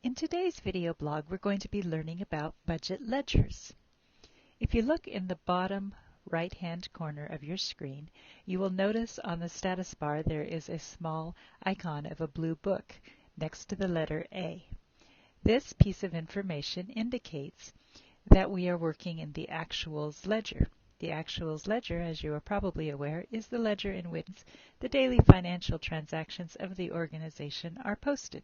In today's video blog, we're going to be learning about budget ledgers. If you look in the bottom right-hand corner of your screen, you will notice on the status bar there is a small icon of a blue book next to the letter A. This piece of information indicates that we are working in the actuals ledger. The actuals ledger, as you are probably aware, is the ledger in which the daily financial transactions of the organization are posted,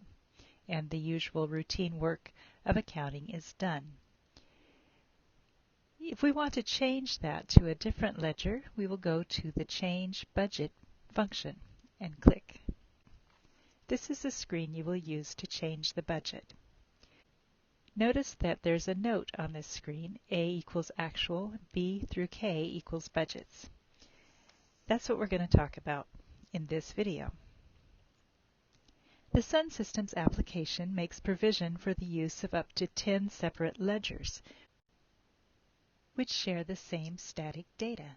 and the usual routine work of accounting is done. If we want to change that to a different ledger, we will go to the Change Budget function and click. This is the screen you will use to change the budget. Notice that there's a note on this screen, A equals actual, B through K equals budgets. That's what we're going to talk about in this video. The Sun Systems application makes provision for the use of up to 10 separate ledgers, which share the same static data.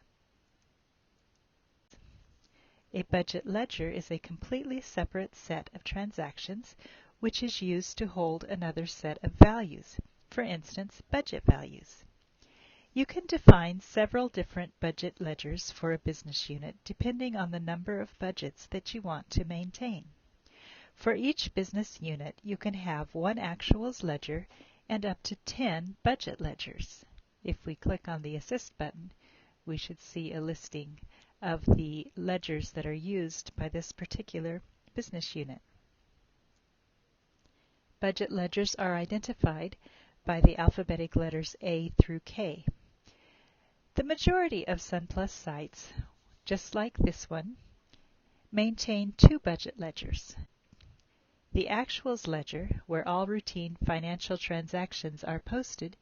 A budget ledger is a completely separate set of transactions which is used to hold another set of values, for instance, budget values. You can define several different budget ledgers for a business unit depending on the number of budgets that you want to maintain. For each business unit, you can have one actuals ledger and up to 10 budget ledgers. If we click on the Assist button, we should see a listing of the ledgers that are used by this particular business unit. Budget ledgers are identified by the alphabetic letters A through K. The majority of SunPlus sites, just like this one, maintain two budget ledgers. The actuals ledger, where all routine financial transactions are posted,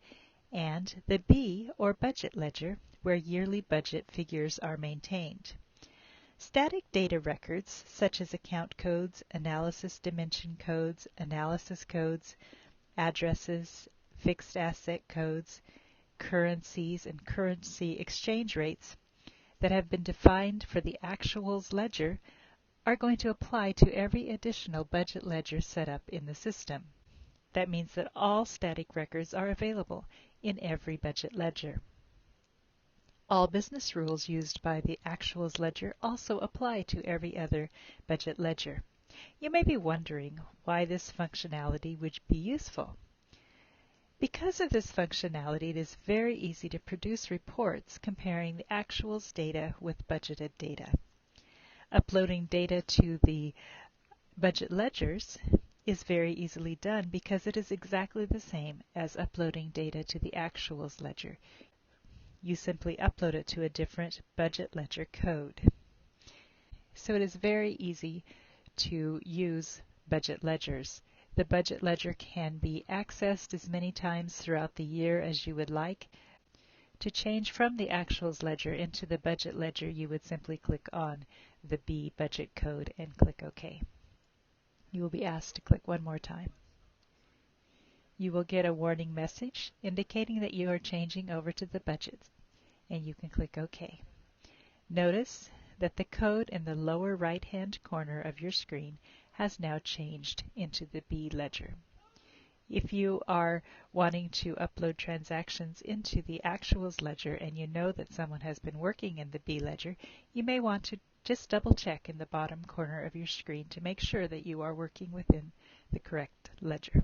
and the B, or budget ledger, where yearly budget figures are maintained. Static data records, such as account codes, analysis dimension codes, analysis codes, addresses, fixed asset codes, currencies, and currency exchange rates that have been defined for the actuals ledger are going to apply to every additional budget ledger set up in the system. That means that all static records are available in every budget ledger. All business rules used by the actuals ledger also apply to every other budget ledger. You may be wondering why this functionality would be useful. Because of this functionality, it is very easy to produce reports comparing the actuals data with budgeted data. Uploading data to the budget ledgers is very easily done because it is exactly the same as uploading data to the actuals ledger. You simply upload it to a different budget ledger code. So it is very easy to use budget ledgers. The budget ledger can be accessed as many times throughout the year as you would like. To change from the actuals ledger into the budget ledger, you would simply click on the B budget code and click OK. You will be asked to click one more time. You will get a warning message indicating that you are changing over to the budget, and you can click OK. Notice that the code in the lower right-hand corner of your screen has now changed into the B ledger. If you are wanting to upload transactions into the actuals ledger and you know that someone has been working in the B ledger, you may want to just double check in the bottom corner of your screen to make sure that you are working within the correct ledger.